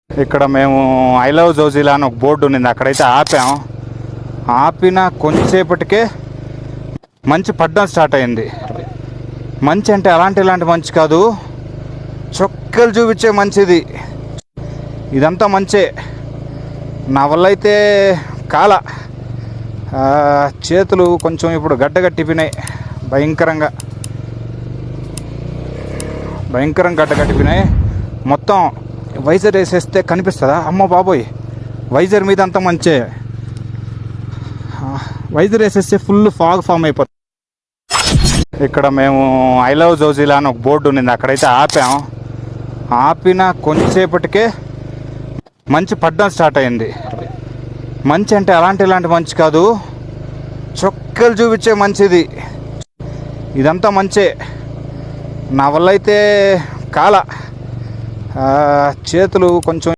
ఇక్కడ మేము I love Zojila అని ఒక బోర్డు ఉన్నింది, అక్కడైతే ఆపాం. ఆపిన కొంచెంసేపటికే మంచు పడ్డం స్టార్ట్ అయింది. మంచి అంటే ఇలాంటి మంచి కాదు, చొక్కలు చూపించే మంచిది. ఇదంతా మంచే. నా వల్ల అయితే కాల చేతులు కొంచెం ఇప్పుడు గడ్డగట్టిపోయినాయి. భయంకరంగా గడ్డగట్టిపోయినాయి. మొత్తం వైజర్ వేసేస్తే కనిపిస్తుందా? అమ్మ బాబోయ్, వైజర్ మీద అంతా మంచే. వైజర్ వేసేస్తే ఫుల్ ఫాగ్ ఫామ్ అయిపోతుంది. ఇక్కడ మేము ఐ లవ్ జోజిలా అని ఒక బోర్డు ఉన్నింది, అక్కడైతే ఆపాం. ఆపిన కొంచెంసేపటికే మంచు పడ్డం స్టార్ట్ అయింది. మంచి అంటే ఇలాంటి మంచి కాదు, చొక్కలు చూపించే మంచిది. ఇదంతా మంచే. నా వల్ల అయితే కాల చేతులు కొంచెం